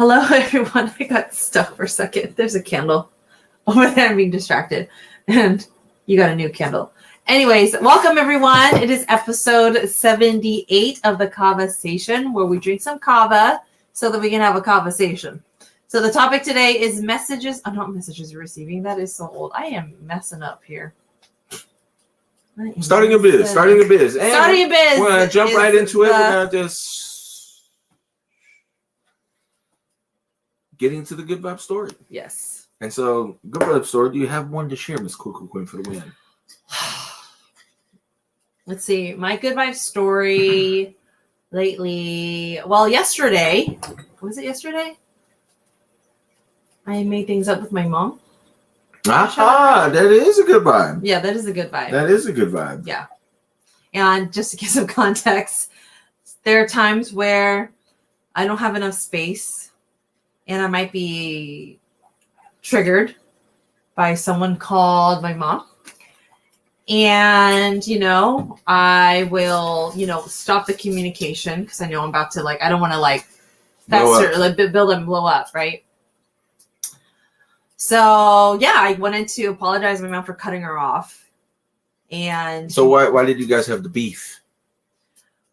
Hello, everyone. I got stuck for a second. There's a candle over there. I'm being distracted. And you got a new candle. Anyways, welcome, everyone. It is episode 78 of the Kava-sation, where we drink some kava so that we can have a Kava-sation. So the topic today is messages. Oh, not messages you're receiving. That is so old. I am messing up here. Starting a biz. And starting a biz. We're going to jump right into it. We're going to just get into the good vibe story. Yes. And so, good vibe story, do you have one to share, Miss Cuckoo Queen, for the win? Let's see. My good vibe story lately. Well, yesterday. Was it yesterday? I made things up with my mom. That is a good vibe. Yeah, that is a good vibe. That is a good vibe. Yeah. And just to give some context, there are times where I don't have enough space and I might be triggered by someone called my mom. And, I will, stop the communication because I know I'm about to, I don't want to, build and blow up, right? So, yeah, I wanted to apologize to my mom for cutting her off. And so why did you guys have the beef?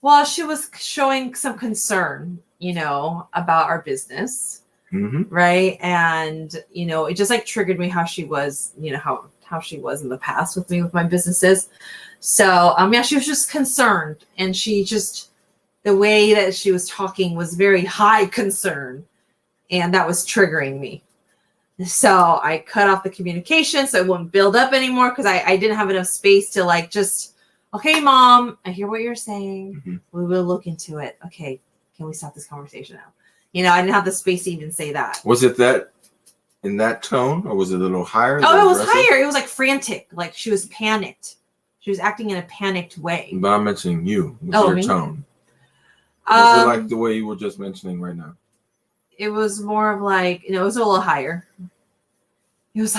Well, she was showing some concern, about our business, right? And, it just, triggered me how she was, how she was in the past with me, with my businesses. So, she was just concerned. And the way that she was talking was very high concern. And that was triggering me. So I cut off the communication so it wouldn't build up anymore because I didn't have enough space to okay, Mom, I hear what you're saying. Mm-hmm. We will look into it. Okay, can we stop this conversation now? I didn't have the space to even say that. Was it that in that tone or was it a little higher? Oh, it was higher. It was frantic. She was panicked. She was acting in a panicked way. But I'm mentioning you. Your tone. Was it the way you were just mentioning right now? It was more of it was a little higher. It was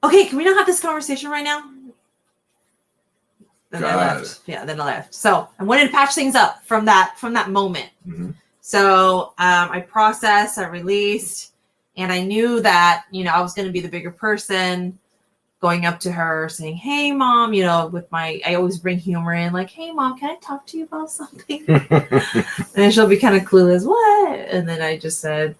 okay, can we not have this conversation right now? Then I left. Yeah, then I left. So I wanted to patch things up from that moment. Mm-hmm. So I processed, I released, and I knew that, I was going to be the bigger person, going up to her saying, hey, Mom, with I always bring humor in, hey, Mom, can I talk to you about something? And she'll be kind of clueless, what? And then I just said,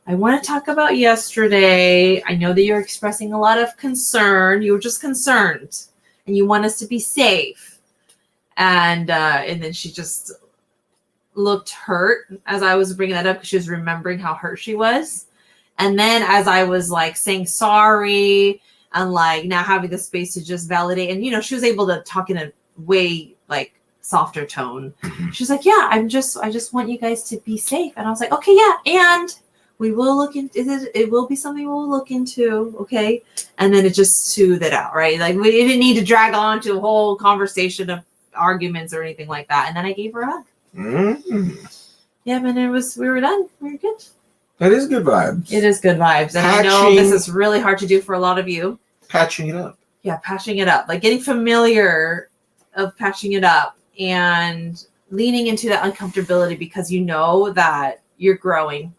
I want to talk about yesterday. I know that you're expressing a lot of concern. You were just concerned and you want us to be safe. And then she just looked hurt as I was bringing that up because she was remembering how hurt she was. And then as I was saying sorry and now having the space to just validate, and she was able to talk in a way softer tone. She was yeah, I just want you guys to be safe. And I was okay, yeah, and we will look into it. It will be something we'll look into, okay? And then it just soothed it out, right? We didn't need to drag on to a whole conversation of arguments or anything like that. And then I gave her a hug. Mm-hmm. Yeah, and we were done. We were good. That is good vibes. It is good vibes. And I know this is really hard to do for a lot of you. Patching it up. Yeah, patching it up. Getting familiar of patching it up and leaning into that uncomfortability because you know that you're growing.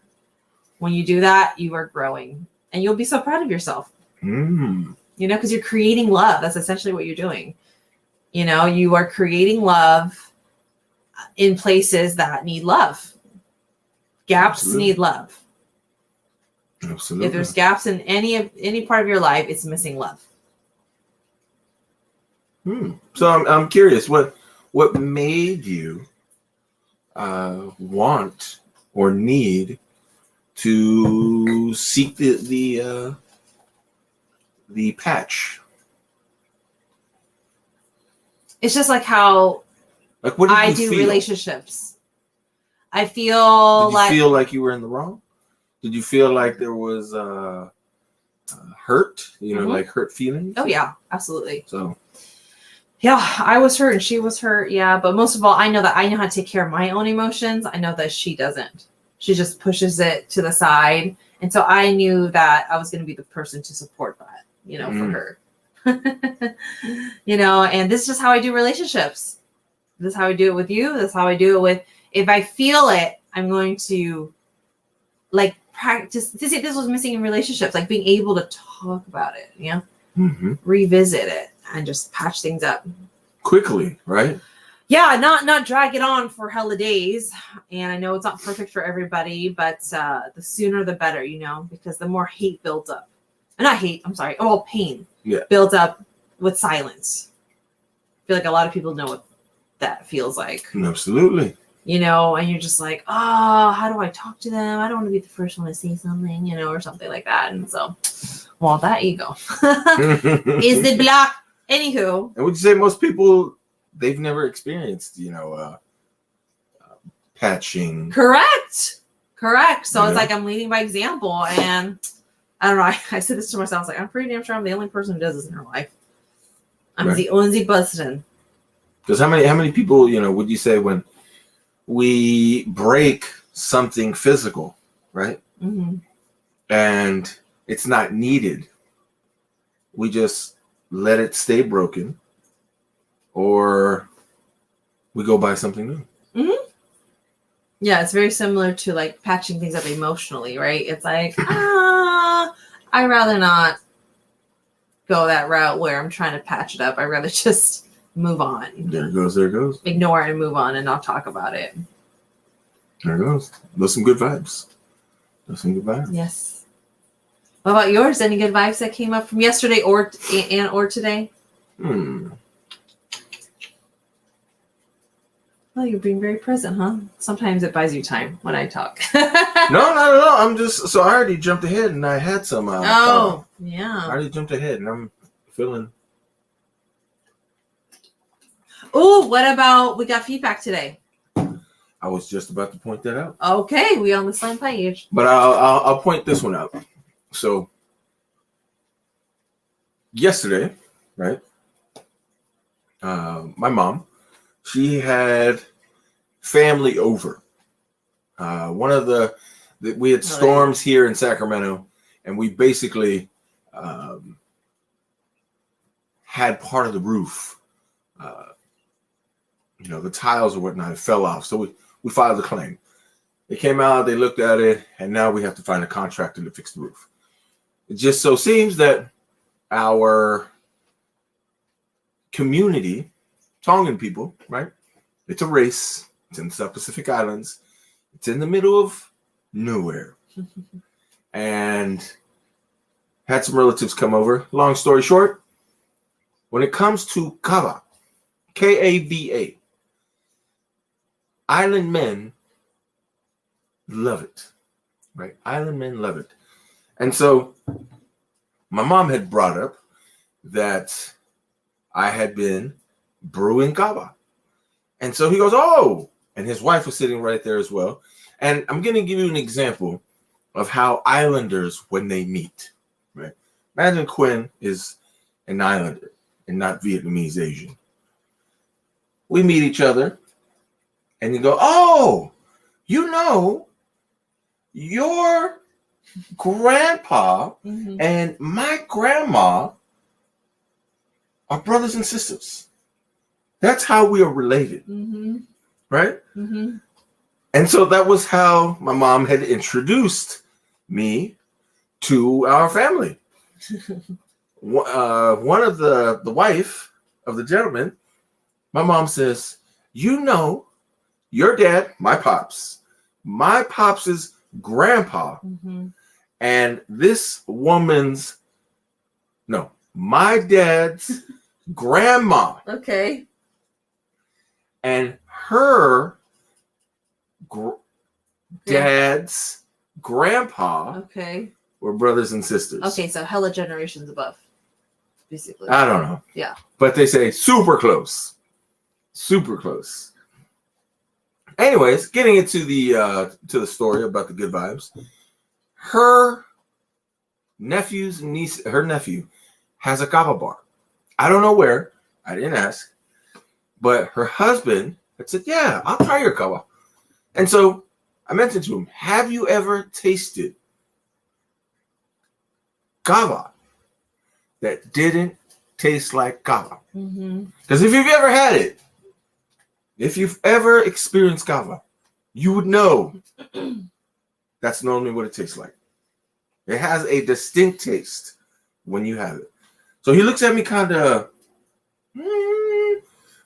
When you do that, you are growing. And you'll be so proud of yourself. Because you're creating love. That's essentially what you're doing. You are creating love in places that need love. Gaps Absolutely. Need love. Absolutely. If there's gaps in any part of your life, it's missing love. So I'm curious, what made you want or need to seek the patch? It's just how what did I you do feel? Relationships. I feel Did you feel like you were in the wrong? Did you feel like there was hurt? Hurt feelings? Oh yeah, absolutely. So yeah, I was hurt and she was hurt. Yeah, but most of all, I know that I know how to take care of my own emotions. I know that she doesn't. She just pushes it to the side. And so I knew that I was going to be the person to support that, for her. And this is just how I do relationships. This is how I do it with you. This is how I do it with If I feel it, I'm going to like practice. This was missing in relationships, like being able to talk about it, revisit it and just patch things up quickly, right? Yeah, not drag it on for hella days. And I know it's not perfect for everybody, but the sooner the better, because the more hate builds up. Not hate, I'm sorry. Oh, pain builds up with silence. I feel like a lot of people know what that feels like. Absolutely. And you're just like, oh, how do I talk to them? I don't want to be the first one to say something, or something like that. And so, well, that ego is the block. Anywho. And would you say most people, they've never experienced, patching? Correct. So it's like I'm leading by example. And I don't know. I said this to myself. I was like, I'm pretty damn sure I'm the only person who does this in her life. I'm the only person. Because how many people, would you say when we break something physical, right? Mm-hmm. And it's not needed, we just let it stay broken, or we go buy something new. Mm-hmm. Yeah, it's very similar to like patching things up emotionally, right? It's like, I'd rather not go that route where I'm trying to patch it up. I'd rather just move on. There it goes. Ignore it and move on and not talk about it. There it goes. Those some good vibes. Yes. What about yours? Any good vibes that came up from yesterday or today? Well, you're being very present, huh? Sometimes it buys you time when I talk. No, not at all. I'm just, so I already jumped ahead and I had some. Yeah. I already jumped ahead and I'm feeling. Oh, what about, we got feedback today. I was just about to point that out. Okay, we on the same page. But I'll point this one out. So yesterday, right? My mom, she had family over. One of we had storms here in Sacramento, and we basically had part of the roof. The tiles or whatnot fell off. So we filed a claim. They came out, they looked at it, and now we have to find a contractor to fix the roof. It just so seems that our community, Tongan people, right? It's a race. It's in the South Pacific Islands. It's in the middle of nowhere. And had some relatives come over. Long story short, when it comes to Kava, Kava, island men love it, right? Island men love it. And so my mom had brought up that I had been brewing kava. And so he goes, oh, and his wife was sitting right there as well. And I'm going to give you an example of how islanders, when they meet, right? Imagine Quinn is an islander and not Vietnamese Asian. We meet each other and you go, oh, your grandpa and my grandma are brothers and sisters. That's how we are related, right? And so that was how my mom had introduced me to our family. One of the wife of the gentleman, my mom says, your dad, my pops's grandpa, and this woman's, my dad's grandma. Okay. And her dad's grandpa. Okay. Were brothers and sisters. Okay, so hella generations above, basically. I don't know. Yeah. But they say super close. Super close. Anyways, getting into the story about the good vibes. Her nephew has a kava bar. I don't know where. I didn't ask. But her husband had said, yeah, I'll try your kava. And so I mentioned to him, have you ever tasted kava that didn't taste like kava? Because if you've ever had it, if you've ever experienced kava, you would know that's normally what it tastes like. It has a distinct taste when you have it. So he looks at me kind of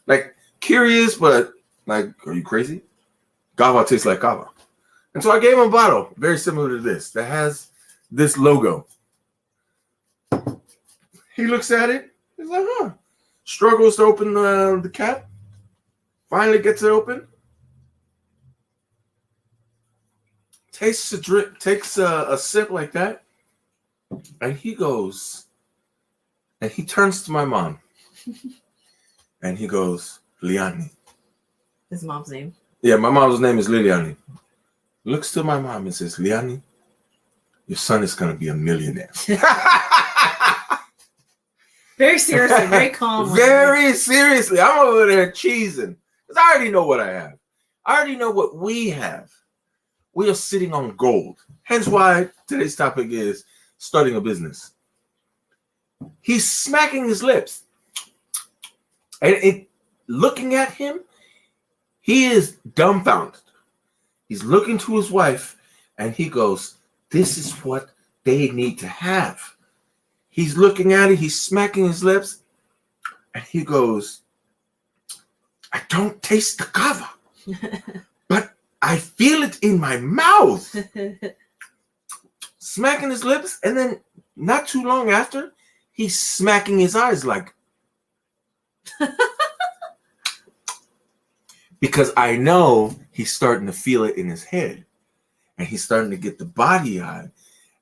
like curious, but like, are you crazy? Kava tastes like kava. And so I gave him a bottle very similar to this that has this logo. He looks at it. He's like, huh. Struggles to open the cap. Finally gets it open. Takes a drink, takes a sip like that. And he goes, and he turns to my mom. And he goes, Liani. His mom's name. Yeah, my mom's name is Liliani. Looks to my mom and says, Liani, your son is going to be a millionaire. Very seriously, very calm. Very seriously. I'm over there cheesing. Because I already know what I have. I already know what we have. We are sitting on gold. Hence why today's topic is starting a business. He's smacking his lips. And looking at him, he is dumbfounded. He's looking to his wife and he goes, this is what they need to have. He's looking at it. He's smacking his lips. And he goes, I don't taste the kava. But I feel it in my mouth. Smacking his lips. And then not too long after, he's smacking his eyes like. Because I know he's starting to feel it in his head. And he's starting to get the body eye.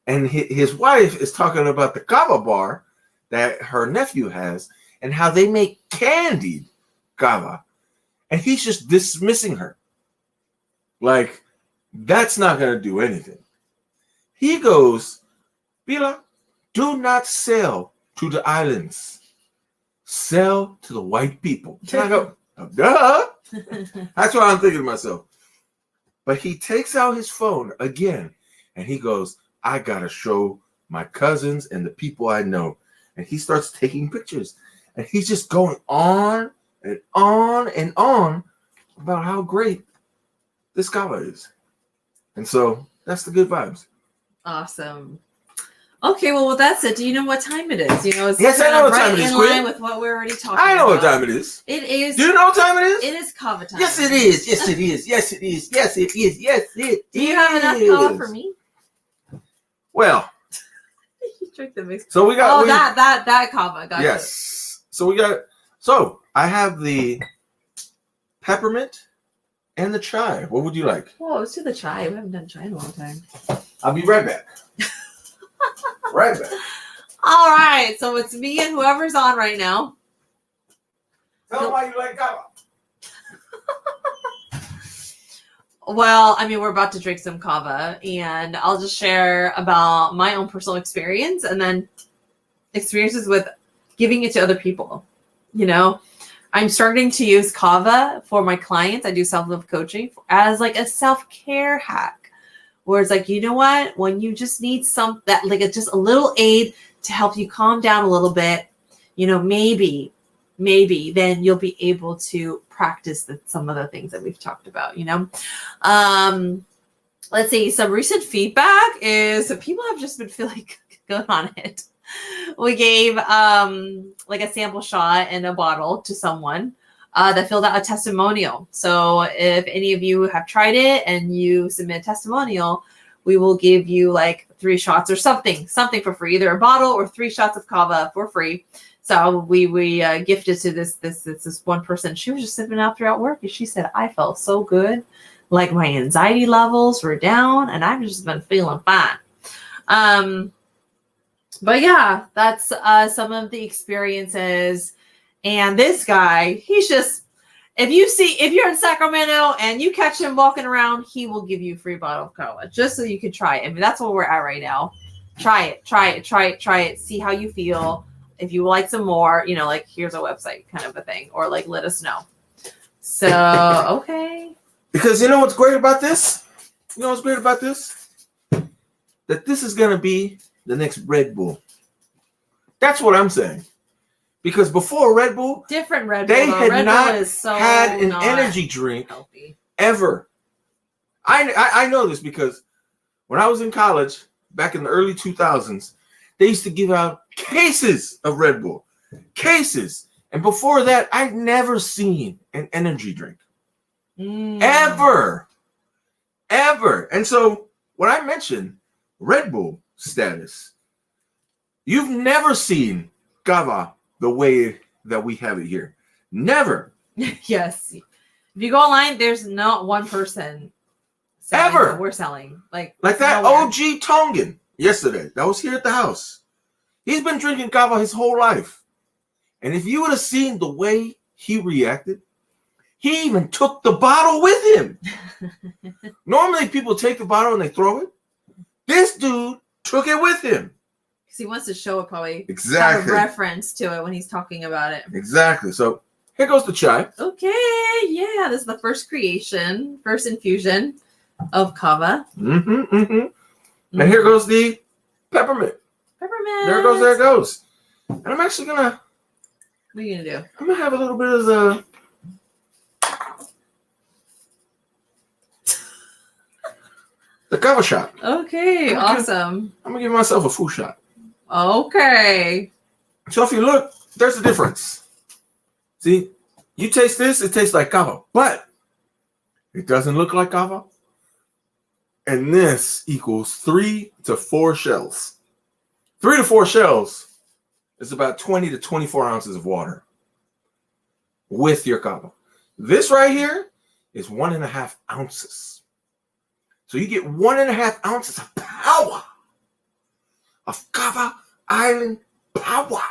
And his wife is talking about the kava bar that her nephew has and how they make candied kava. And he's just dismissing her. Like, that's not going to do anything. He goes, Bila, do not sell to the islands. Sell to the white people. And I go, duh. That's what I'm thinking to myself. But he takes out his phone again and he goes, I gotta show my cousins and the people I know. And he starts taking pictures. And he's just going on and on and on about how great this kava is. And so that's the good vibes. Awesome. Okay, well, with that said, do you know what time it is? You know, it's yes, I know what right time it is. in line with what we're already talking about. I know what time it is. It is. Do you know what time it is? It is kava time. Yes, it is. Yes, it is. Yes, it is. Yes, it is. Yes, it is. Do you have enough kava for me? Well, You drink the mix. so we got. That kava. Gotcha. Yes. So we got. So I have the peppermint and the chai. What would you like? Whoa, let's do the chai. We haven't done chai in a long time. I'll be right back. Right back. All right, so it's me and whoever's on right now. Tell them why you like kava. Well, I mean, we're about to drink some kava, and I'll just share about my own personal experience and then experiences with giving it to other people. You know, I'm starting to use kava for my clients. I do self-love coaching as like a self-care hack, where it's like, you know what, when you just need just a little aid to help you calm down a little bit, you know, maybe then you'll be able to practice some of the things that we've talked about, you know. Let's see, some recent feedback is that people have just been feeling good on it. We gave like a sample shot in a bottle to someone that filled out a testimonial. So if any of you have tried it and you submit a testimonial, we will give you like 3 shots or something for free, either a bottle or 3 shots of kava for free. So we gifted to this one person. She was just sipping out throughout work, and she said, I felt so good. Like my anxiety levels were down, and I've just been feeling fine. But yeah, that's some of the experiences. And this guy, he's just, if you're in Sacramento and you catch him walking around, he will give you a free bottle of kava just so you can try it. I mean, that's where we're at right now. Try it. See how you feel. If you like some more, you know, like here's a website kind of a thing, or like let us know. So, okay. Because you know what's great about this? You know what's great about this? That this is going to be the next Red Bull. That's what I'm saying. Because before Red Bull, different Red Bull. They had Red not Bull is so had an not energy drink healthy. ever. I know this because when I was in college back in the early 2000s, they used to give out cases of Red Bull, cases. And before that, I'd never seen an energy drink. Ever. And so when I mentioned Red Bull status, you've never seen Kava the way that we have it here. Never. Yes. If you go online, there's not one person ever what we're selling. Like that nowhere. OG Tongan yesterday that was here at the house. He's been drinking Kava his whole life. And if you would have seen the way he reacted, he even took the bottle with him. Normally people take the bottle and they throw it. This dude took it with him. Because he wants to show it, probably exactly. Have a reference to it when he's talking about it. Exactly. So here goes the chai. Okay, yeah, this is the first creation, first infusion of Kava. And here goes the peppermint. Peppermint. There it goes. And I'm actually gonna. What are you gonna do? I'm gonna have a little bit of the Kava shot. Okay, awesome. I'm gonna give myself a full shot. Okay. So if you look, there's a difference. See, you taste this, it tastes like Kava, but it doesn't look like Kava. And this equals 3 to 4 shells. 3 to 4 shells is about 20 to 24 ounces of water with your Kava. This right here is 1.5 ounces. So you get 1.5 ounces of power, of Kava Island power.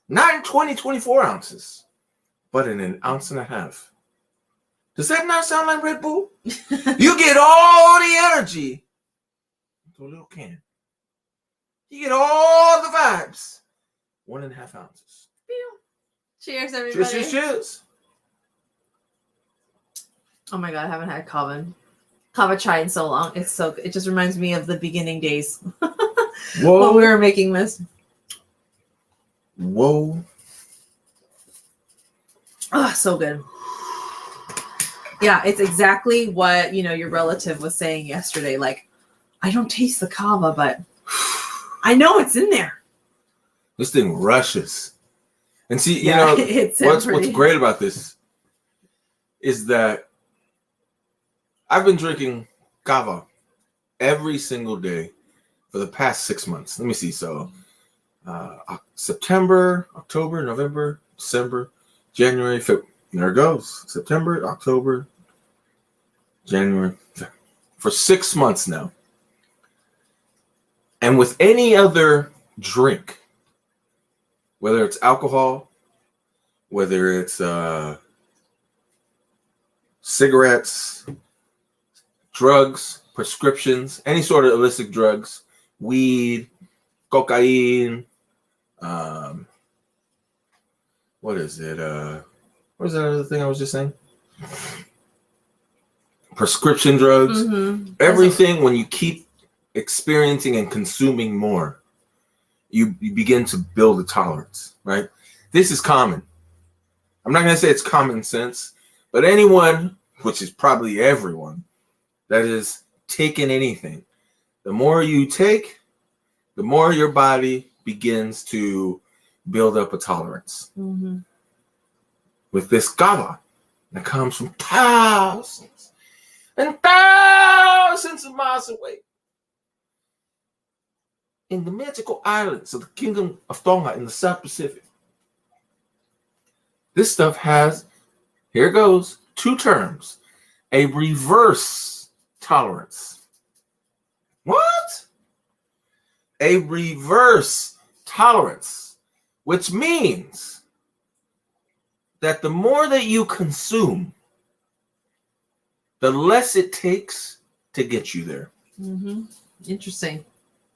Not in 20, 24 ounces, but in 1.5 ounces. Does that not sound like Red Bull? You get all the energy into a little can. You get all the vibes. 1.5 ounces. Cheers, everybody. Cheers. Oh my god, I haven't had Kava chai in so long. It just reminds me of the beginning days. Whoa. When we were making this. Whoa. Oh, so good. Yeah, it's exactly what, your relative was saying yesterday. Like, I don't taste the Kava, but I know it's in there. This thing rushes. And see, what's great about this is that I've been drinking Kava every single day for the past 6 months. Let me see. So September, October, November, December, January, February. There it goes. September, October, January. For 6 months now. And with any other drink, whether it's alcohol, whether it's cigarettes, drugs, prescriptions, any sort of illicit drugs, weed, cocaine, what is it? What was that other thing I was just saying? Prescription drugs. Everything, when you keep experiencing and consuming more, you begin to build a tolerance, right? This is common. I'm not going to say it's common sense, but anyone, which is probably everyone, that is taking anything, the more you take, the more your body begins to build up a tolerance. With this Kava that comes from thousands and thousands of miles away in the magical islands of the Kingdom of Tonga in the South Pacific. This stuff has, here goes, 2 terms. A reverse tolerance. What? A reverse tolerance, which means that the more that you consume, the less it takes to get you there. Interesting.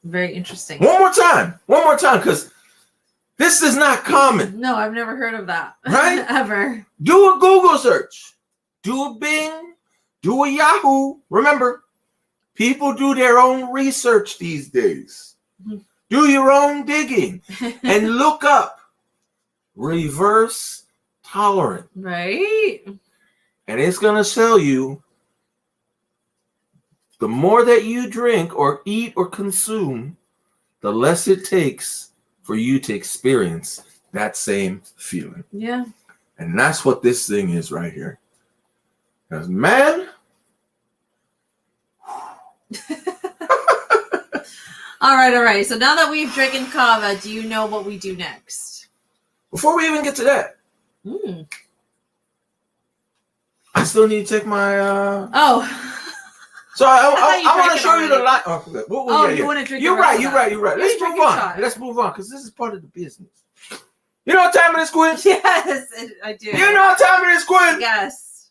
Very interesting. One more time, because this is not common. No, I've never heard of that. Right? Ever. Do a Google search. Do a Bing. Do a Yahoo. Remember, people do their own research these days. Do your own digging and look up reverse tolerant. Right. And it's going to tell you the more that you drink or eat or consume, the less it takes for you to experience that same feeling. Yeah. And that's what this thing is right here. Because, man. All right. So now that we've drinking kava, do you know what we do next? Before we even get to that, I still need to take my. Oh. So I want to show you the light. Oh, you want to drink? You're right. Let's move on. Let's move on because this is part of the business. You know what time it is, Quinn? Yes, I do. You know what time it is, Quinn? Yes.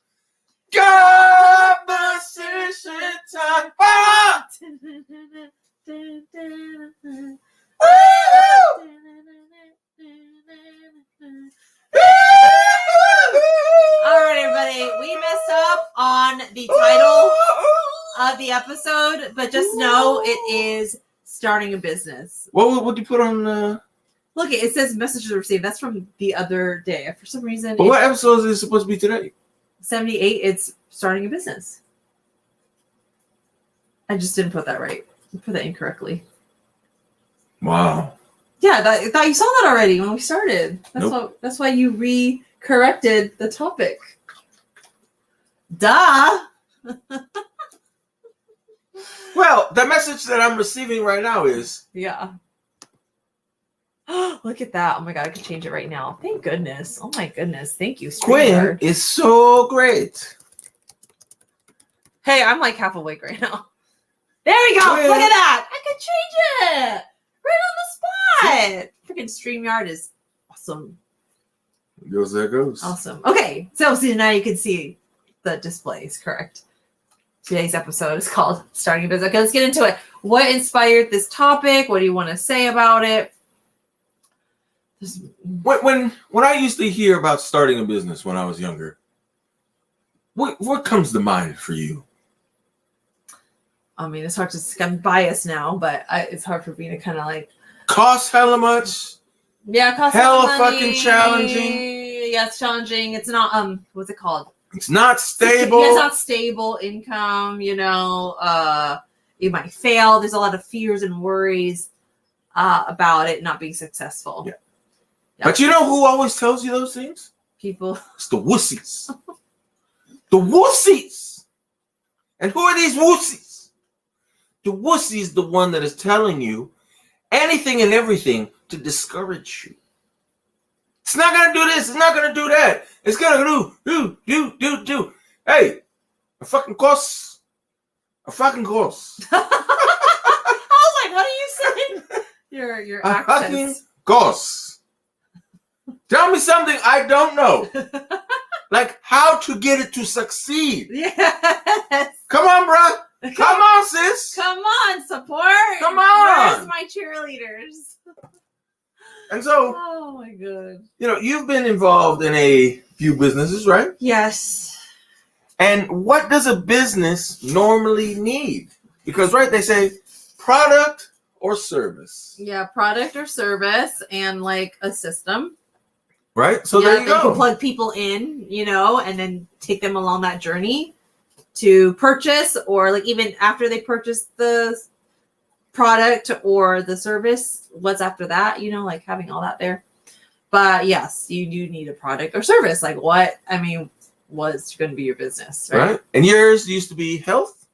Kava-sation time. Ah! All right, everybody. We messed up on the title of the episode, but just know it is starting a business. What would you put on? Look, it says messages received. That's from the other day. For some reason, But what episode is it supposed to be today? 78. It's starting a business. I just didn't put that right. I put that incorrectly. Wow. Yeah, I thought you saw that already when we started. That's why you re-corrected the topic. Duh. Well, the message that I'm receiving right now is Yeah. Look at that. Oh my God, I could change it right now. Thank goodness. Oh my goodness. Thank you, Quinn StreamYard. is so great. Hey, I'm like half awake right now. There we go. Quinn. Look at that. I could change it. Right on the spot. Freaking StreamYard is awesome. Goes there goes. Awesome. Okay, so now you can see the displays, correct? Today's episode is called Starting a Business. Okay, let's get into it. What inspired this topic? What do you want to say about it? When I used to hear about starting a business when I was younger, what comes to mind for you? I mean, it's hard to. I'm biased now, but it's hard for me to kind of like. Cost hella much. Yeah, cost hella money. fucking challenging. Yeah, it's challenging. It's not what's it called? It's not stable. It's not stable income. You know, it might fail. There's a lot of fears and worries about it not being successful. Yeah. But you know who always tells you those things? People. It's the wussies. The wussies. And who are these wussies? The wussy is the one that is telling you anything and everything to discourage you. It's not going to do this. It's not going to do that. It's going to do. Hey, a fucking course. A fucking course. I was like, what are you saying? Your a fucking accents. course. Tell me something I don't know. Like how to get it to succeed. Yes. Come on, bro. Come on, sis. Come on, support. Come on. Where's my cheerleaders? And so, oh my God. you know, you've been involved in a few businesses, right? Yes. And what does a business normally need? Because, right, they say product or service. Yeah, product or service and like a system. Right? So yeah, there you go. You can plug people in, you know, and then take them along that journey to purchase, or like even after they purchase the product or the service, what's after that, you know, like having all that there. But yes, you do need a product or service. Like what's going to be your business, right? And yours used to be health?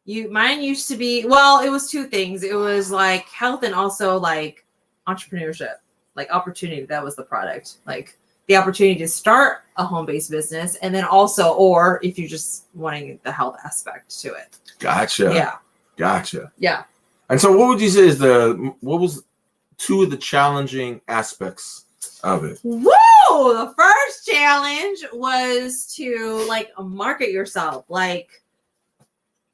Mine used to be, well, it was two things. It was like health and also like entrepreneurship, like opportunity. That was the product. Like the opportunity to start a home-based business, and then also, or if you're just wanting the health aspect to it. Gotcha. Yeah. Gotcha. Yeah. And so what would you say is what was two of the challenging aspects of it? Woo! The first challenge was to like market yourself, like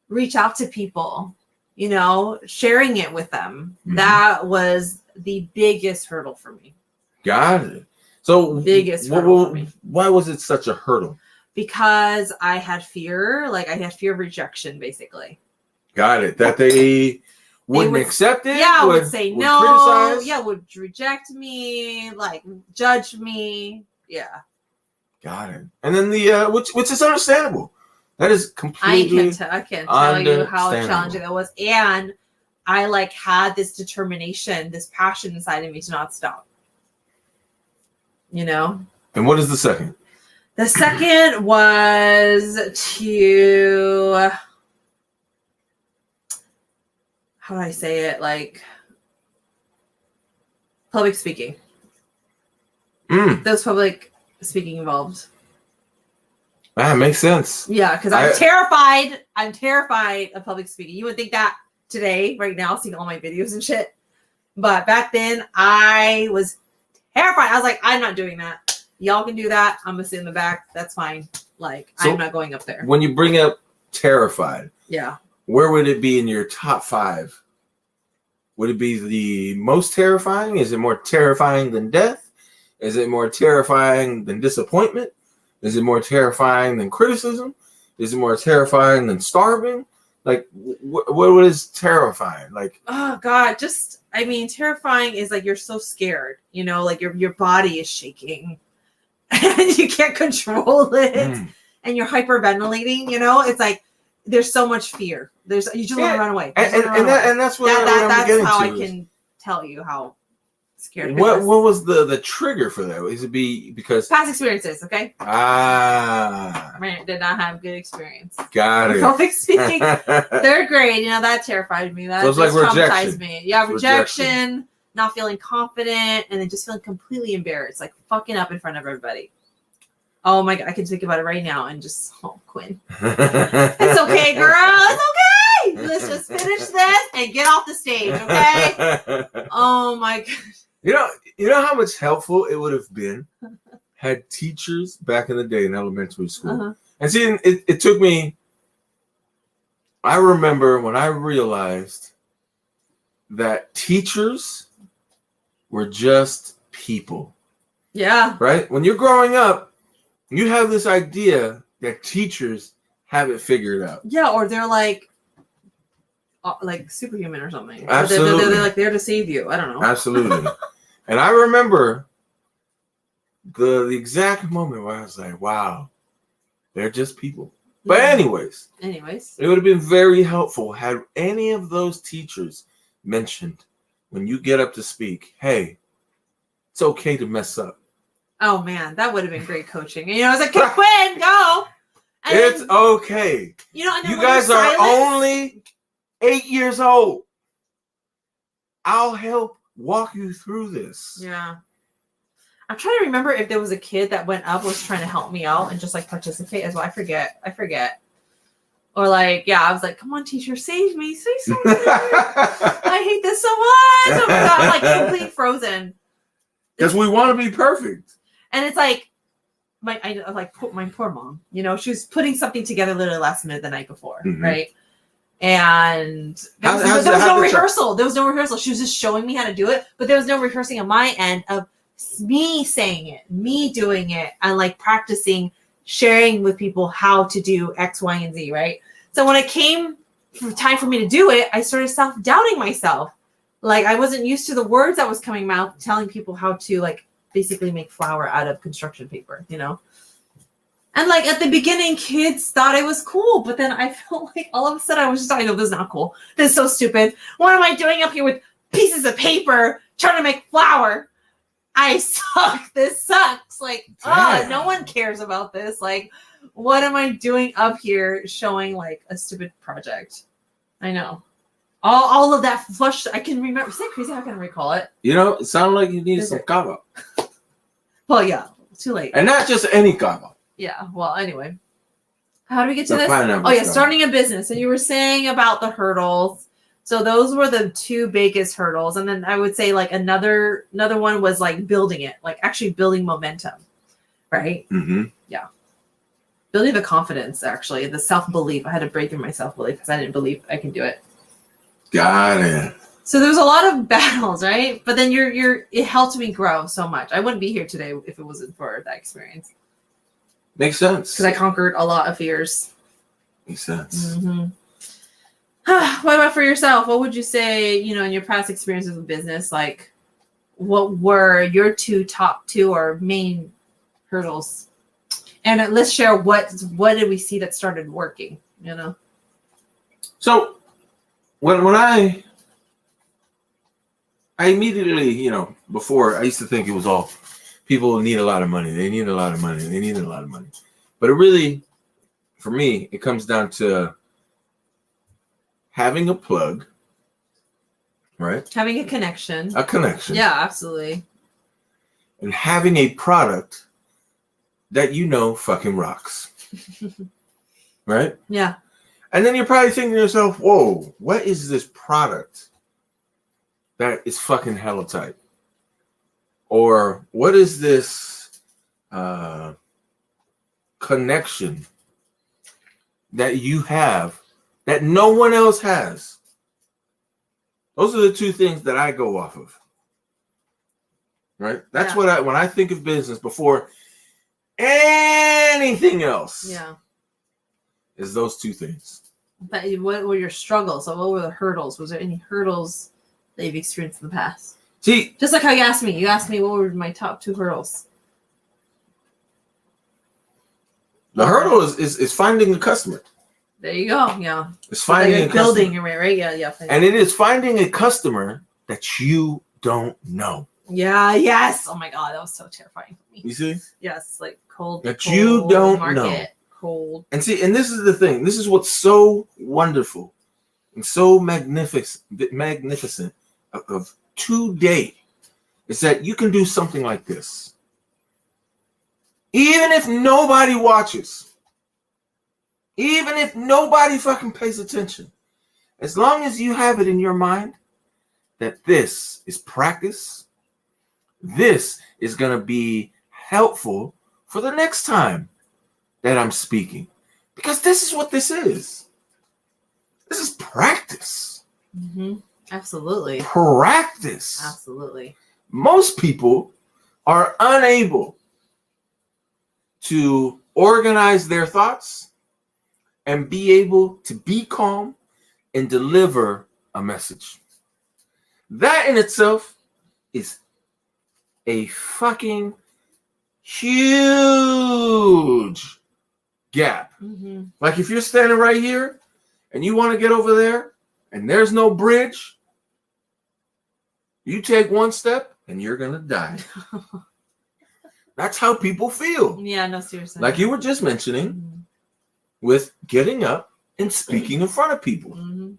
reach out to people, you know, sharing it with them. Mm-hmm. That was the biggest hurdle for me. Got it. So biggest hurdle for me. Why was it such a hurdle? Because I had fear, like I had fear of rejection, basically. Got it. That they wouldn't accept it? Yeah, would say no. Criticize? Yeah, would reject me, like judge me. Yeah. Got it. And then the which is understandable. That is completely. I can't tell you how understandable. challenging that was. And I like had this determination, this passion inside of me to not stop. You know? And what is the second? The second was to, how do I say it? Like, public speaking. There's public speaking involved. That makes sense. Yeah, because I'm terrified. I'm terrified of public speaking. You would think that today, right now, seeing all my videos and shit. But back then, I was terrified. I was like, I'm not doing that. Y'all can do that. I'm going to sit in the back. That's fine. Like, so I'm not going up there. When you bring up terrified, yeah, where would it be in your top 5? Would it be the most terrifying? Is it more terrifying than death? Is it more terrifying than disappointment? Is it more terrifying than criticism? Is it more terrifying than starving? Like, what is terrifying? Like, oh God, just, I mean, terrifying is like you're so scared, you know, like your body is shaking and you can't control it and you're hyperventilating, you know, it's like there's so much fear. You just want to run away. And that's what that's getting how to I can tell you how scared. What was the trigger for that? Is it because past experiences? Okay. I did not have good experience. Got it. Public speaking, 3rd grade. You know that terrified me. That so it's like traumatized me. Yeah, rejection, not feeling confident, and then just feeling completely embarrassed, like fucking up in front of everybody. Oh my God, I can think about it right now and just Quinn. It's okay, girl. It's okay. Let's just finish this and get off the stage, okay? Oh my God. You know how much helpful it would have been had teachers back in the day in elementary school. And see, it took me. I remember when I realized that teachers were just people. Yeah. Right? When you're growing up, you have this idea that teachers have it figured out. Yeah, or they're like superhuman or something. Absolutely. They're like there to save you. I don't know. Absolutely. And I remember the exact moment where I was like, wow, they're just people. But anyways, it would have been very helpful had any of those teachers mentioned when you get up to speak, hey, it's okay to mess up. Oh man, that would have been great coaching. And, I was like, Quinn, go. And it's okay. You know, and you guys are only 8 years old. I'll help walk you through this. Yeah. I'm trying to remember if there was a kid that went up, was trying to help me out and just like participate as well. I forget. Or like, yeah, I was like, come on, teacher, save me. Say something. I hate this so much. Oh my God, I'm like completely frozen. Because we want to be perfect. And it's like, my poor mom, you know, she was putting something together literally last minute the night before, right? And there was no rehearsal. There was no rehearsal. She was just showing me how to do it, but there was no rehearsing on my end of me saying it, me doing it, and like practicing, sharing with people how to do X, Y, and Z, right? So when it came time for me to do it, I started self-doubting myself. Like I wasn't used to the words that was coming out, telling people how to like basically make flour out of construction paper, you know? And like at the beginning, kids thought it was cool, but then I felt like all of a sudden I was just, I know this is not cool. This is so stupid. What am I doing up here with pieces of paper trying to make flour? I suck. This sucks. Like, no one cares about this. Like, what am I doing up here showing like a stupid project? I know. All of that flushed. I can remember. Is that crazy? How can I recall it? You know, it sounded like you needed some kava. Well, yeah. Too late. And not just any kava. Yeah. Well, anyway. How do we get to this? Oh, yeah. Starting a business. So you were saying about the hurdles. So those were the 2 biggest hurdles. And then I would say like another one was like building it, like actually building momentum. Right? Mm-hmm. Yeah. Building the confidence, actually. The self-belief. I had to break through my self-belief because I didn't believe I can do it. Got it. So there was a lot of battles, right? But then it helped me grow so much. I wouldn't be here today if it wasn't for that experience. Makes sense. Because I conquered a lot of fears. Makes sense. Mm-hmm. What about for yourself? What would you say, you know, in your past experiences with business, like what were your top two or main hurdles? And let's share what did we see that started working, you know? So when I immediately, you know, before I used to think it was all people need a lot of money. They need a lot of money. They need a lot of money. But it really, for me, it comes down to having a plug, right? Having a connection. A connection. Yeah, absolutely. And having a product that you know fucking rocks. Right? Yeah. And then you're probably thinking to yourself, whoa, what is this product that is fucking hella tight? Or what is this connection that you have that no one else has? Those are the two things that I go off of. Right? That's what when I think of business before anything else. Yeah. Is those two things. But what were your struggles? Or what were the hurdles? Was there any hurdles that you've experienced in the past? See, just like how you asked me what were my top 2 hurdles? The hurdle is finding a customer. There you go. Yeah. It's finding a building customer. Right? Yeah. And it is finding a customer that you don't know. Yeah, yes. Oh my God, that was so terrifying for me. You see? Yes, like cold. That you don't know. Cold. And see, and this is the thing. This is what's so wonderful and so magnificent of today is that you can do something like this. Even if nobody watches, even if nobody fucking pays attention, as long as you have it in your mind that this is practice, this is going to be helpful for the next time that I'm speaking. Because this is what this is. This is practice. Mm-hmm. Absolutely. Practice. Absolutely. Most people are unable to organize their thoughts and be able to be calm and deliver a message. That in itself is a fucking huge gap. Mm-hmm. Like if you're standing right here and you want to get over there and there's no bridge, you take one step and you're going to die. That's how people feel. Yeah, no, seriously. Like you were just mentioning with getting up and speaking in front of people. Mm-hmm.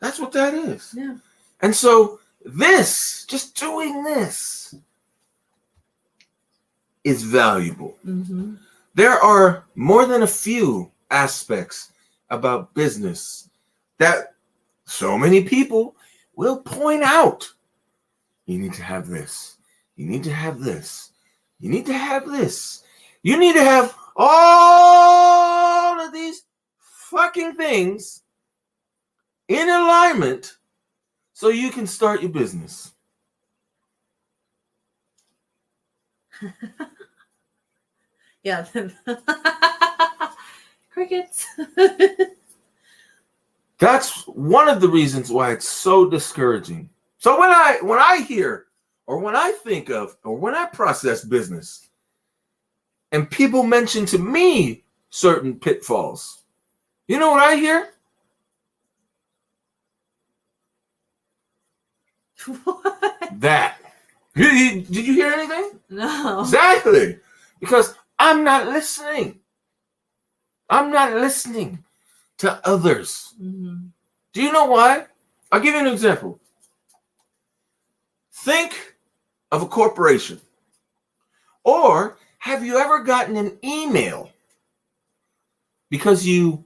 That's what that is. Yeah. And so this, just doing this, is valuable. Mm-hmm. There are more than a few aspects about business that so many people will point out. You need to have this. You need to have this. You need to have this. You need to have all of these fucking things in alignment so you can start your business. Yeah. Crickets. That's one of the reasons why it's so discouraging. So when I hear or when I think of or when I process business and people mention to me certain pitfalls, you know what I hear? What? That. Did you hear anything? No. Exactly. Because I'm not listening. I'm not listening to others. Mm-hmm. Do you know why? I'll give you an example. Think of a corporation. Or have you ever gotten an email because you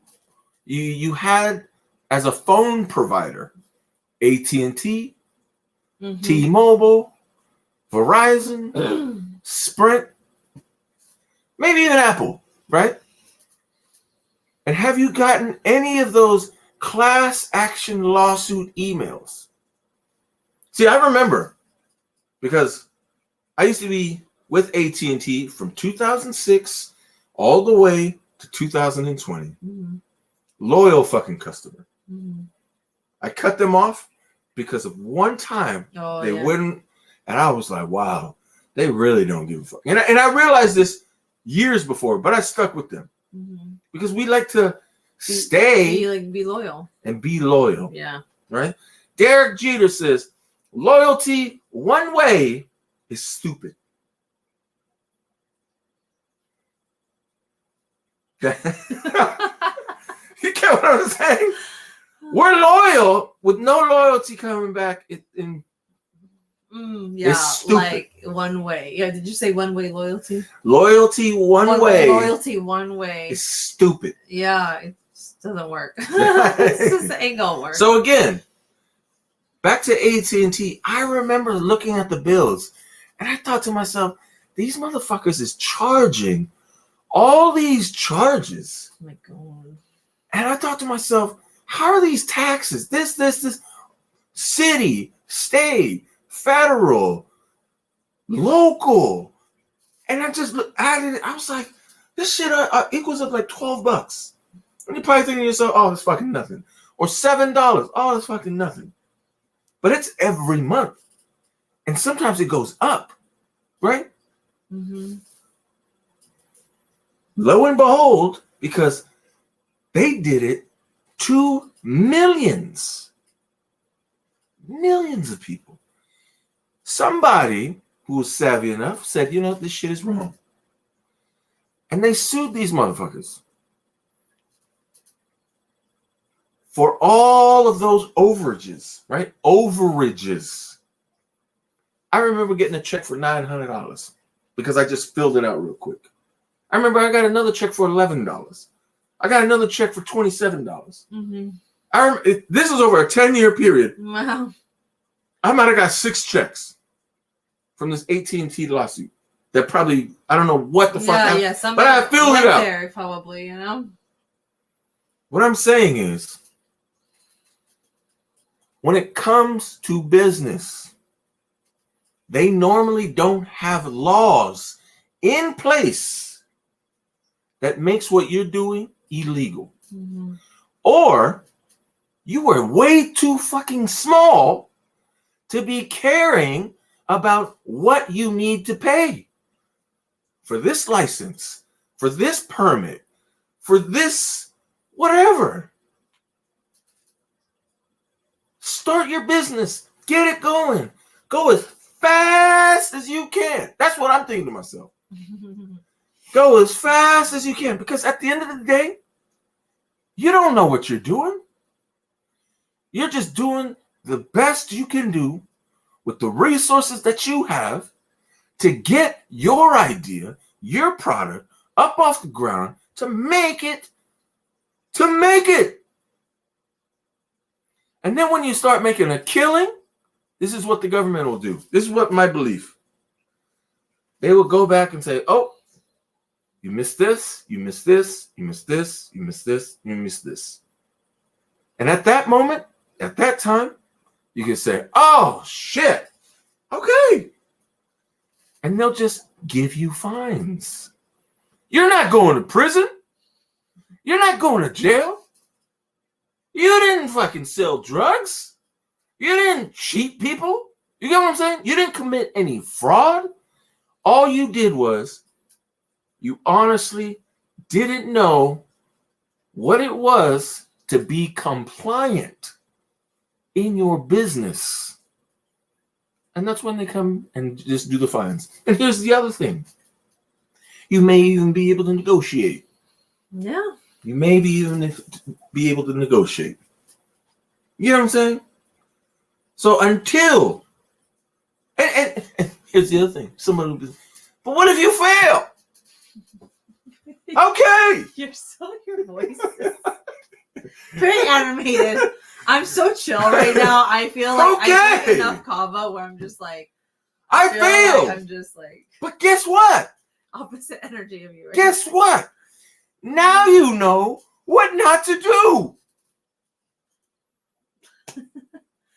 had as a phone provider AT&T, Mm-hmm. T-Mobile, Verizon, Sprint, maybe even Apple, right? And have you gotten any of those class action lawsuit emails? See, I remember because I used to be with AT&T from 2006 all the way to 2020. Mm-hmm. Loyal fucking customer. Mm-hmm. I cut them off because of one time they wouldn't, and I was like, wow, they really don't give a fuck. And I realized this years before, but I stuck with them Mm-hmm. because we like to stay Be loyal. and be loyal. Yeah. Right? Derek Jeter says, loyalty one way is stupid. You get what I'm saying? We're loyal with no loyalty coming back. Yeah, like one way. Yeah, did you say one way loyalty? Loyalty one way. Loyalty one way. It's stupid. Yeah, it just doesn't work. It just ain't gonna work. So again, back to AT&T, I remember looking at the bills and I thought to myself, these motherfuckers is charging all these charges. Oh my God. And I thought to myself, how are these taxes? This, city, state, federal, local. And I just added it. I was like, this shit equals up like $12. And you're probably thinking to yourself, oh, it's fucking nothing. Or $7. Oh, it's fucking nothing. But it's every month. And sometimes it goes up. Right? Mm-hmm. Lo and behold, because they did it to millions of people. Somebody who was savvy enough said, you know, this shit is wrong. And they sued these motherfuckers for all of those overages, right? Overages. I remember getting a check for $900 because I just filled it out real quick. I remember I got another check for $11. I got another check for $27. Mm-hmm. This is over a 10-year period. Wow. I might have got 6 checks from this AT&T lawsuit. That probably, I don't know what the fuck happened. Yeah, but I filled it out. There, probably, you know? What I'm saying is, when it comes to business, they normally don't have laws in place that makes what you're doing illegal. Mm-hmm. Or you were way too fucking small to be caring about what you need to pay for this license, for this permit, for this whatever. Start your business. Get it going. Go as fast as you can. That's what I'm thinking to myself. Go as fast as you can, because at the end of the day, you don't know what you're doing. You're just doing the best you can do with the resources that you have to get your idea, your product up off the ground to make it. And then when you start making a killing, this is what the government will do. This is what my belief. They will go back and say, oh, you missed this, you missed this, you missed this, you missed this, you missed this. And at that moment, at that time, you can say, oh, shit, okay. And they'll just give you fines. You're not going to prison. You're not going to jail. You didn't fucking sell drugs. You didn't cheat people. You get what I'm saying? You didn't commit any fraud. All you did was you honestly didn't know what it was to be compliant in your business. And that's when they come and just do the fines. And here's the other thing. You may even be able to negotiate. Yeah. You may even be able to negotiate. You know what I'm saying? So until, and here's the other thing. Someone will be, but what if you fail? Okay. Your voice is very animated. I'm so chill right now. I feel like I drink enough kava where I'm just like, I failed. Like I'm just like, but guess what? Opposite energy of you. Right guess what? Now you know what not to do.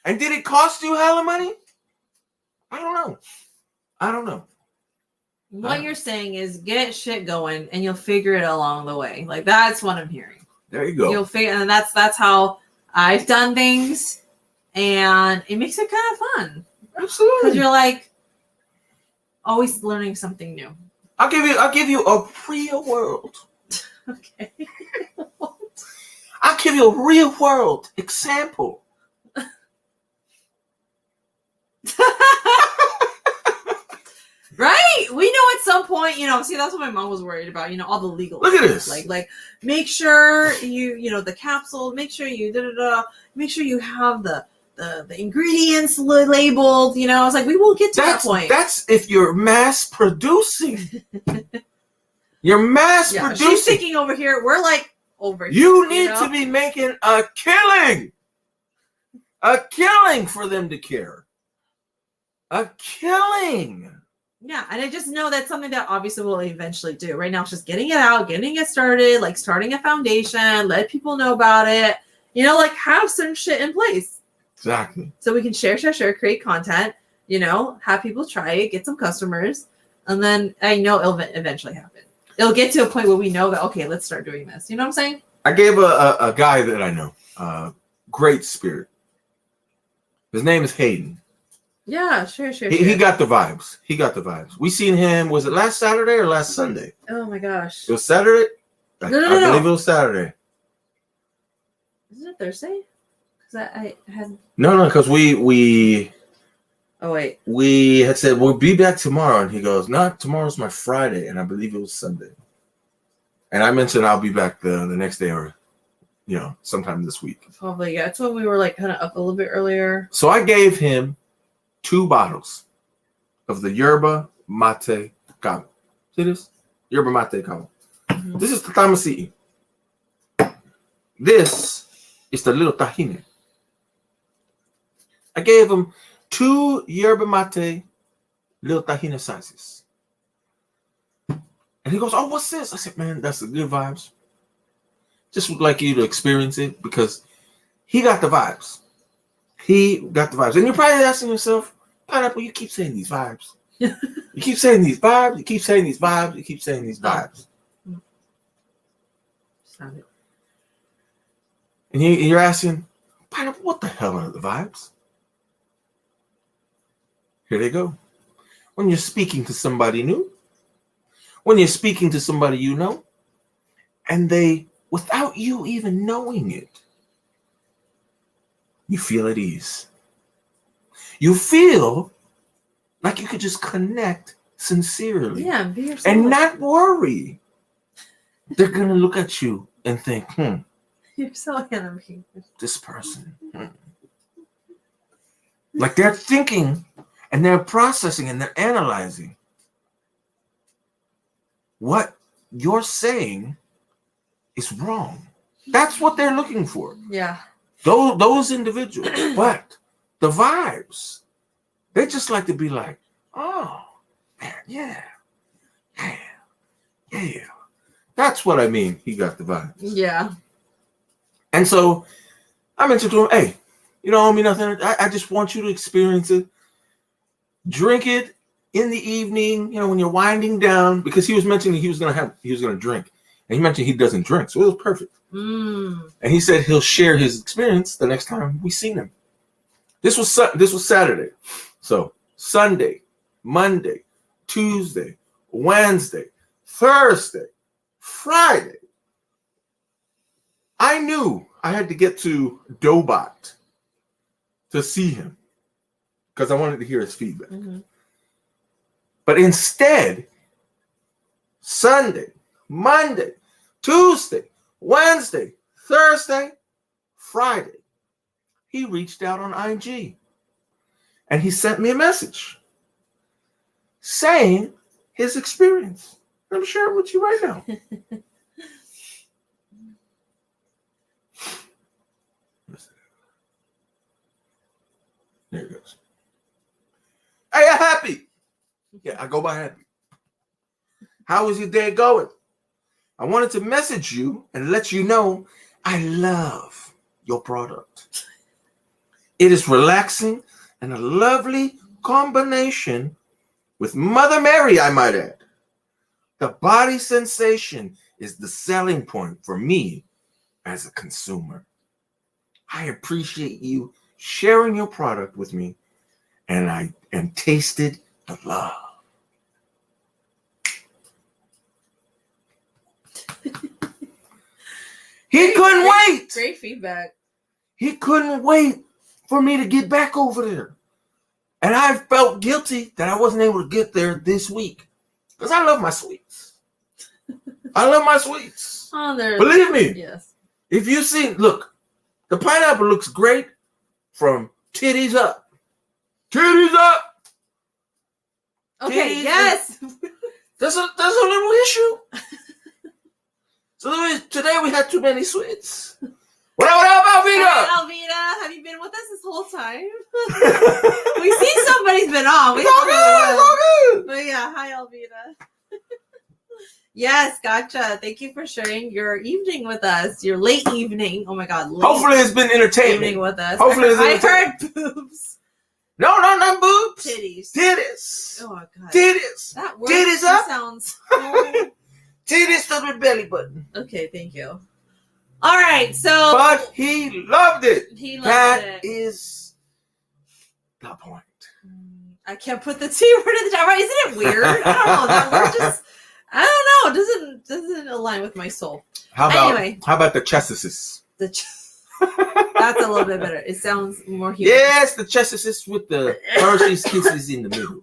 And did it cost you hella money? I don't know. What you're saying is get shit going and you'll figure it along the way. Like that's what I'm hearing. There you go. You'll figure, and that's how I've done things, and it makes it kind of fun. Absolutely. Because you're like always learning something new. I'll give you a real world. Okay. I'll give you a real world example. Right? We know at some point, see, that's what my mom was worried about, all the legal Look at stuff. this. Like make sure the capsule, make sure you make sure you have the ingredients labeled, I was like, we will get to that point. That's if you're mass producing. You're mass producing. She's thinking over here. We're like over here. You need to be making a killing. A killing for them to care. A killing. Yeah, and I just know that's something that obviously we'll eventually do. Right now, it's just getting it out, getting it started, like starting a foundation, let people know about it. Like have some shit in place. Exactly. So we can share, create content. Have people try it, get some customers, and then I know it'll eventually happen. It'll get to a point where we know that okay, let's start doing this. You know what I'm saying? I gave a guy that I know, great spirit. His name is Hayden. Yeah, sure. He got the vibes. We seen him, was it last Saturday or last Sunday? Oh my gosh. It was Saturday? No. I believe it was Saturday. Isn't it Thursday? Because I had... No, because we... Oh, wait. We had said, we'll be back tomorrow. And he goes, no, tomorrow's my Friday. And I believe it was Sunday. And I mentioned I'll be back the next day or, sometime this week. Probably, yeah. That's when we were like kind of up a little bit earlier. So I gave him 2 bottles of the yerba mate kava. See this? Yerba mate kava. Mm-hmm. This is the tamasii. This is the little tahine. I gave him 2 yerba mate little tahine sizes. And he goes, oh, what's this? I said, man, that's the good vibes. Just would like you to experience it because he got the vibes. And you're probably asking yourself, Pineapple, you keep saying these vibes. You keep saying these vibes. You keep saying these vibes. You keep saying these vibes. Sound it. And you're asking, Pineapple, what the hell are the vibes? Here they go. When you're speaking to somebody new, when you're speaking to somebody you know, and they, without you even knowing it, you feel at ease. You feel like you could just connect sincerely. Yeah, be yourself. And not worry. They're going to look at you and think, you're so animated. This person. Like they're thinking and they're processing and they're analyzing what you're saying is wrong. That's what they're looking for. Yeah. Those individuals. But the vibes, they just like to be like, oh, man, yeah. That's what I mean. He got the vibes. Yeah. And so I mentioned to him, hey, you don't owe me nothing. I just want you to experience it. Drink it in the evening, when you're winding down, because he was mentioning he was going to drink. And he mentioned he doesn't drink. So it was perfect. And he said he'll share his experience the next time we see him. This was Saturday. So Sunday, Monday, Tuesday, Wednesday, Thursday, Friday. I knew I had to get to Dobot to see him because I wanted to hear his feedback. Mm-hmm. But instead, Sunday, Monday, Tuesday, Wednesday, Thursday, Friday, he reached out on IG and he sent me a message saying his experience. I'm sharing it with you right now. There it goes. Hey, I'm happy. Yeah, I go by happy. How is your day going? I wanted to message you and let you know I love your product. It is relaxing and a lovely combination with Mother Mary, I might add. The body sensation is the selling point for me as a consumer. I appreciate you sharing your product with me, and tasted the love. couldn't wait. Great feedback. He couldn't wait for me to get back over there. And I felt guilty that I wasn't able to get there this week. Because I love my sweets. I love my sweets. Oh, believe me. Yes. If you see, look, the pineapple looks great from titties up. Titties up. Okay, titties yes. There's a little issue. So today we had too many sweets. What up, Alvita? Hi, Alvita. Have you been with us this whole time? We see somebody's been on. It's all good. It's all good. But yeah, hi, Alvita. Yes, gotcha. Thank you for sharing your evening with us. Your late evening. Oh my God. Hopefully it's been entertaining. Evening with us. Hopefully I heard boobs. No, not boobs. Titties. Titties. Oh my God. Titties. That word Titties up. sounds so... Titties to the belly button. Okay, thank you. All right, so... But he loved it. He loved That it. is the point. I can't put the T word in the chat. Right? Isn't it weird? I don't know. That word just... I don't know. It doesn't align with my soul. How Anyway. about the chestises? That's a little bit better. It sounds more human. Yes, the chestises with the Hershey's Kisses in the middle.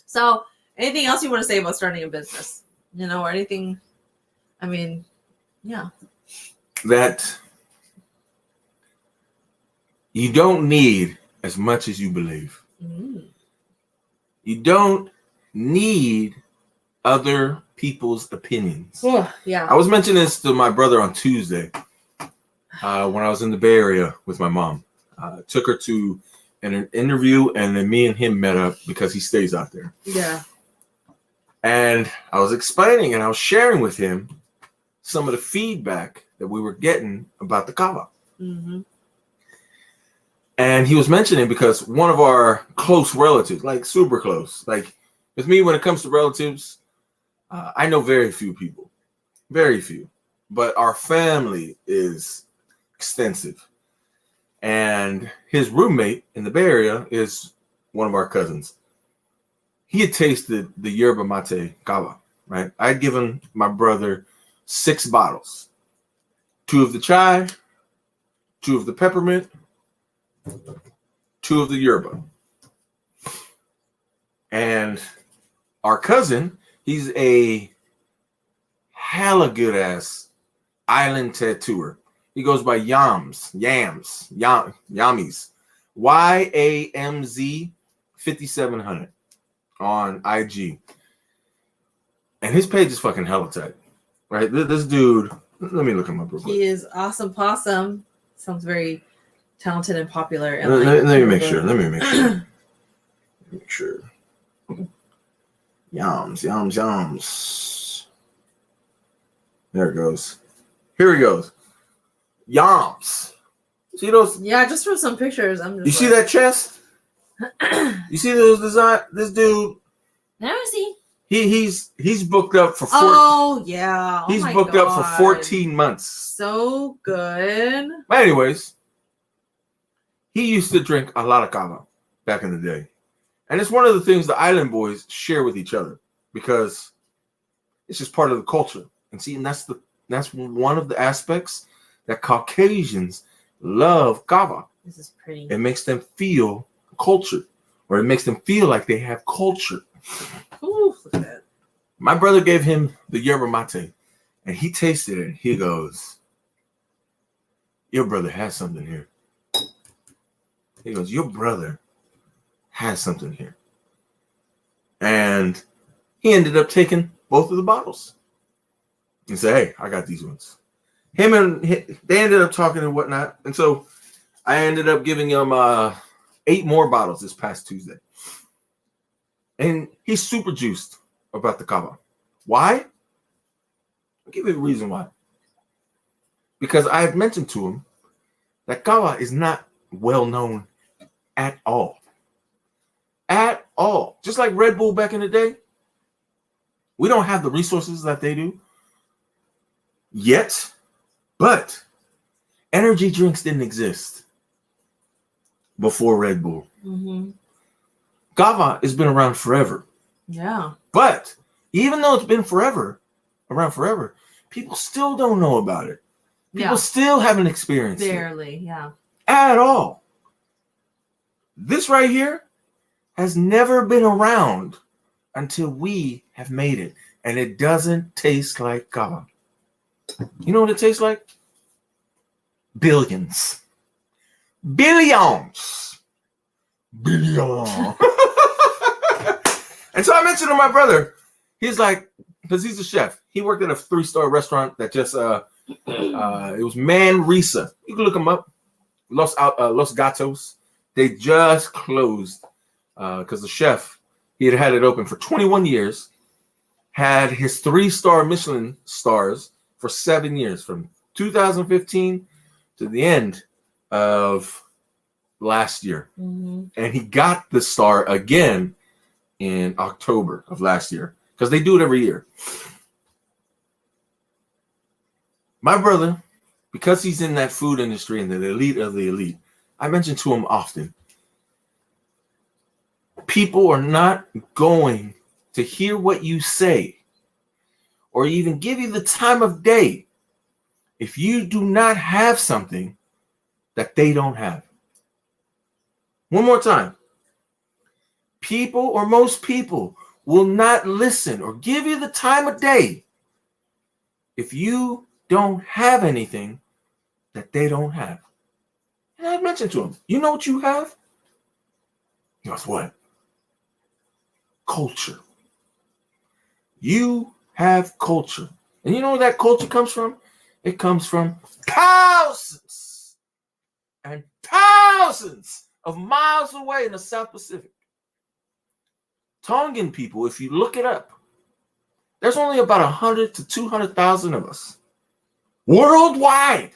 So, anything else you want to say about starting a business? You know, or anything? I mean, yeah. That you don't need as much as you believe. Mm. You don't need other people's opinions. Yeah. I was mentioning this to my brother on Tuesday when I was in the Bay Area with my mom. Took her to an interview, and then me and him met up because he stays out there. Yeah. And I was explaining and I was sharing with him some of the feedback that we were getting about the kava. Mm-hmm. And he was mentioning because one of our close relatives, like super close, like with me when it comes to relatives, I know very few people, very few, but our family is extensive. And his roommate in the Bay Area is one of our cousins. He had tasted the yerba mate kava, right? I'd given my brother 6 bottles, 2 of the chai, 2 of the peppermint, 2 of the yerba. And our cousin, he's a hella good ass island tattooer. He goes by Yams, Yammies, YAMZ 5700 on IG. And his page is fucking hella tight, right? This dude, let me look him up real quick. He is awesome possum. Sounds very talented and popular. And Let me make sure. Let me make sure. Yams. There it goes. Here he goes. Yams. See those? Yeah, just from some pictures. I'm just You see that chest? You see those design? This dude. Now see. He's booked up for 14. Oh yeah. He's booked up for 14 months. So good. But anyways, he used to drink a lot of kava back in the day. And it's one of the things the island boys share with each other because it's just part of the culture. And see, and that's one of the aspects that Caucasians love kava. This is pretty. It makes them feel cultured, or it makes them feel like they have culture. Ooh, look at that. My brother gave him the yerba mate, and he tasted it. He goes, "Your brother has something here." He goes, "Your brother has something here." And he ended up taking both of the bottles and said, "Hey, I got these ones." They ended up talking and whatnot. And so I ended up giving him 8 more bottles this past Tuesday. And he's super juiced about the kava. Why? I'll give you a reason why. Because I have mentioned to him that kava is not well known at all. At all. Just like Red Bull back in the day. We don't have the resources that they do yet. But energy drinks didn't exist before Red Bull. Mm-hmm. Kava has been around forever. Yeah. But even though it's been around forever, people still don't know about it. People still haven't experienced barely, it. yeah. At all. This right here has never been around until we have made it. And it doesn't taste like kava. You know what it tastes like? Billions. Billions. Billions. And so I mentioned to my brother, he's like, because he's a chef. He worked at a 3-star restaurant that just, it was Manresa. You can look him up. Los Gatos. They just closed because the chef, he had it open for 21 years, had his 3-star Michelin stars for 7 years, from 2015 to the end of last year. Mm-hmm. And he got the star again in October of last year because they do it every year. My brother, because he's in that food industry and the elite of the elite, I mention to him often, people are not going to hear what you say or even give you the time of day if you do not have something that they don't have. One more time. People, or most people, will not listen or give you the time of day if you don't have anything that they don't have. And I mentioned to him, you know what you have? He goes, what? Culture. You have culture. And you know where that culture comes from? It comes from thousands and thousands of miles away in the South Pacific. Tongan people, if you look it up, there's only about 100 to 200,000 of us. Worldwide.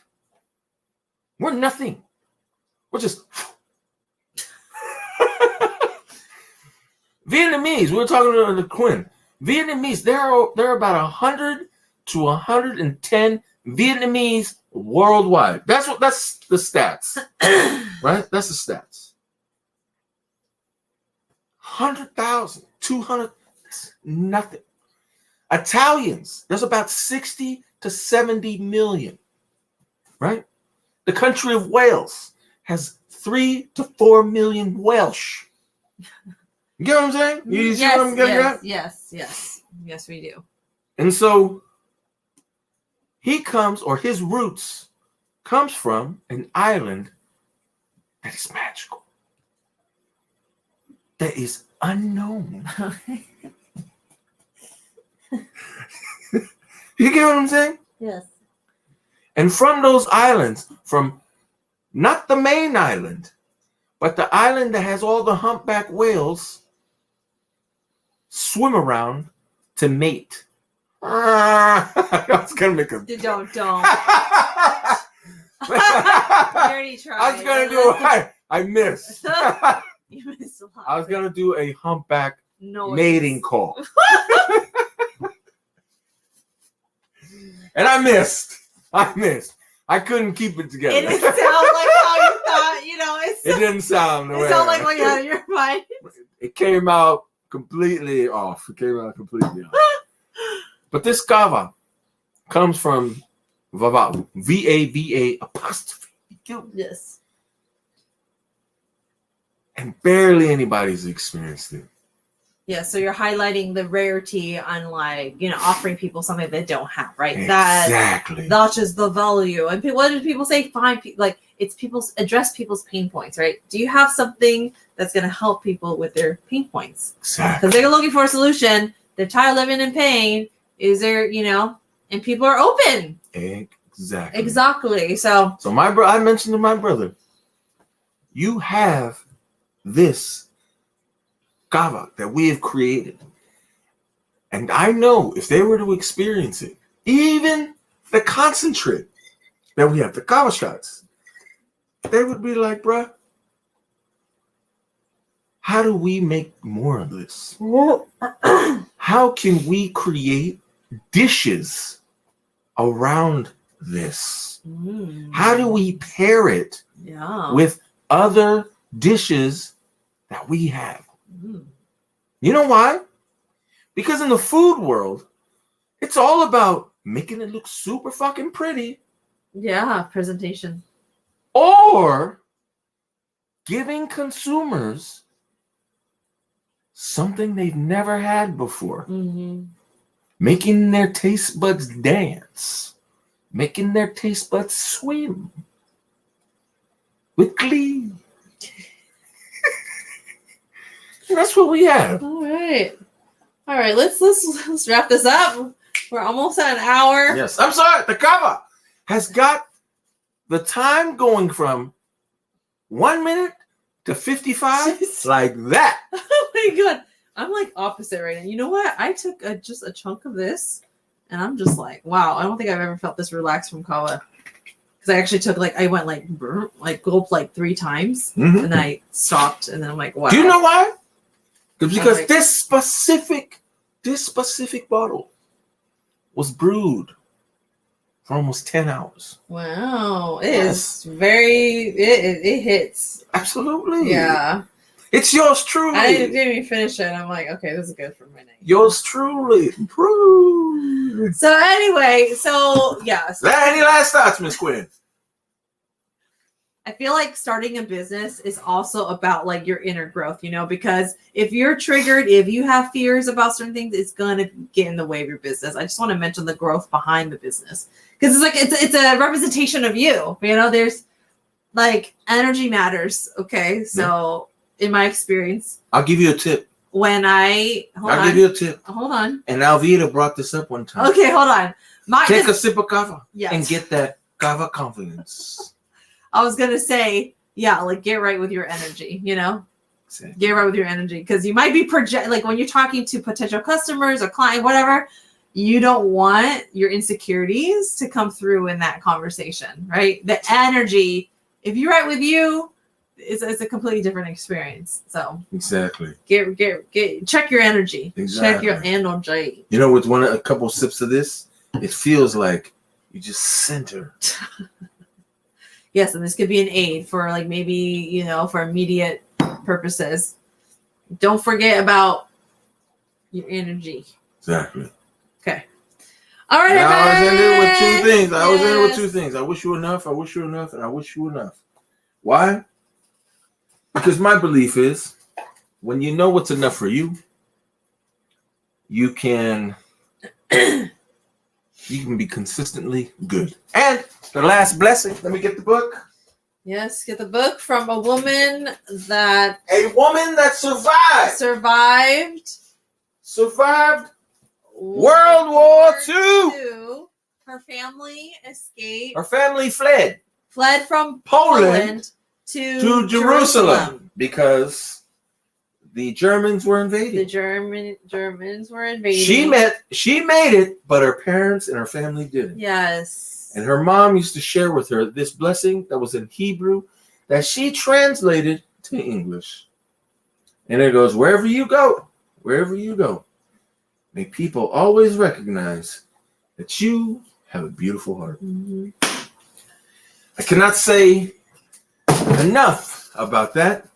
We're nothing. We're just... Vietnamese, we were talking to the Quinn. Vietnamese, there are about 100 to 110 Vietnamese worldwide. That's the stats. Right? That's the stats. 100,000, 200, nothing. Italians, there's about 60 to 70 million. Right? The country of Wales has 3 to 4 million Welsh. You get what I'm saying? You see what I'm getting at? Yes, we do. And so he comes, or his roots comes from an island that is magical, that is unknown. You get what I'm saying? Yes. And from those islands, from not the main island, but the island that has all the humpback whales swim around to mate. I was gonna make a... Don't. You already tried. I was gonna do I missed. You missed a lot. I was gonna do a humpback mating call. And I missed. I couldn't keep it together. It didn't sound like how you thought, it didn't sound the way. It sounded like what you had in your mind. It came out completely off. But this kava comes from vava, V-A-V-A apostrophe. Yes. And barely anybody's experienced it. Yeah, so you're highlighting the rarity on, like, offering people something they don't have, right? Exactly. That's just the value. And what do people say? Address people's pain points, right? Do you have something that's going to help people with their pain points? Exactly. Because they're looking for a solution. They're tired of living in pain. Is there, and people are open. Exactly. So I mentioned to my brother, you have this kava that we have created. And I know if they were to experience it, even the concentrate that we have, the Kava Shots, they would be like, bruh, how do we make more of this? How can we create dishes around this? How do we pair it with other dishes that we have? You know why? Because in the food world, it's all about making it look super fucking pretty Yeah, presentation. Or giving consumers something they've never had before. Mm-hmm. Making their taste buds dance. Making their taste buds swim. With glee. And that's what we have. All right. Let's wrap this up. We're almost at an hour. Yes. I'm sorry. The Kava has got the time going from 1 minute to 55 like that. Oh my god. I'm like opposite right now. You know what? I took just a chunk of this and I'm just like, wow, I don't think I've ever felt this relaxed from Kava. Because I actually took I went gulped 3 times and then I stopped and then I'm like, wow. Do you know why? Because this specific bottle was brewed for almost 10 hours. Wow. It hits. Absolutely. Yeah. It's yours truly. I didn't even finish it. I'm like, okay, this is good for my night. Yours truly. Brewed. So anyway, yeah. Any last thoughts, Miss Quinn? I feel like starting a business is also about your inner growth, because if you're triggered, if you have fears about certain things, it's going to get in the way of your business. I just want to mention the growth behind the business because it's a representation of you. There's energy matters. Okay. So in my experience, I'll give you a tip. I'll give you a tip. Hold on. And Alvita brought this up one time. Okay, hold on. Take a sip of kava yes. and get that kava confidence. I was gonna say, get right with your energy, Exactly. Get right with your energy because you might be when you're talking to potential customers or client, whatever, you don't want your insecurities to come through in that conversation, right? The energy, if you're right with you, it's a completely different experience. So exactly. Check your energy. Exactly. Check your energy. With a couple sips of this, it feels like you just center. Yes, and this could be an aid for maybe, for immediate purposes. Don't forget about your energy. Exactly. Okay. All right. I always end it with 2 things. I always end it with 2 things. I wish you enough, I wish you enough, and I wish you enough. Why? Because my belief is when you know what's enough for you, you can be consistently good. And the last blessing, let me get the book. Yes, get the book from a woman that survived World War II. Her family escaped. Her family fled from Poland to Jerusalem because the Germans were invading. The Germans were invading. She made it, but her parents and her family didn't. Yes. And her mom used to share with her this blessing that was in Hebrew that she translated to English. And it goes, wherever you go, may people always recognize that you have a beautiful heart. Mm-hmm. I cannot say enough about that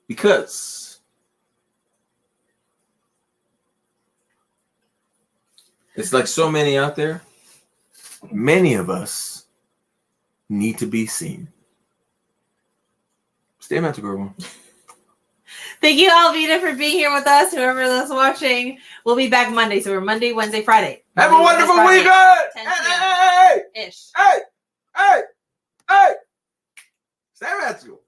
because it's like so many out there. Many of us need to be seen. Stay magical. Thank you, Alvita, for being here with us. Whoever that's watching, we'll be back Monday. So we're Monday, Wednesday, Friday. Have a wonderful weekend. Hey. Stay magical.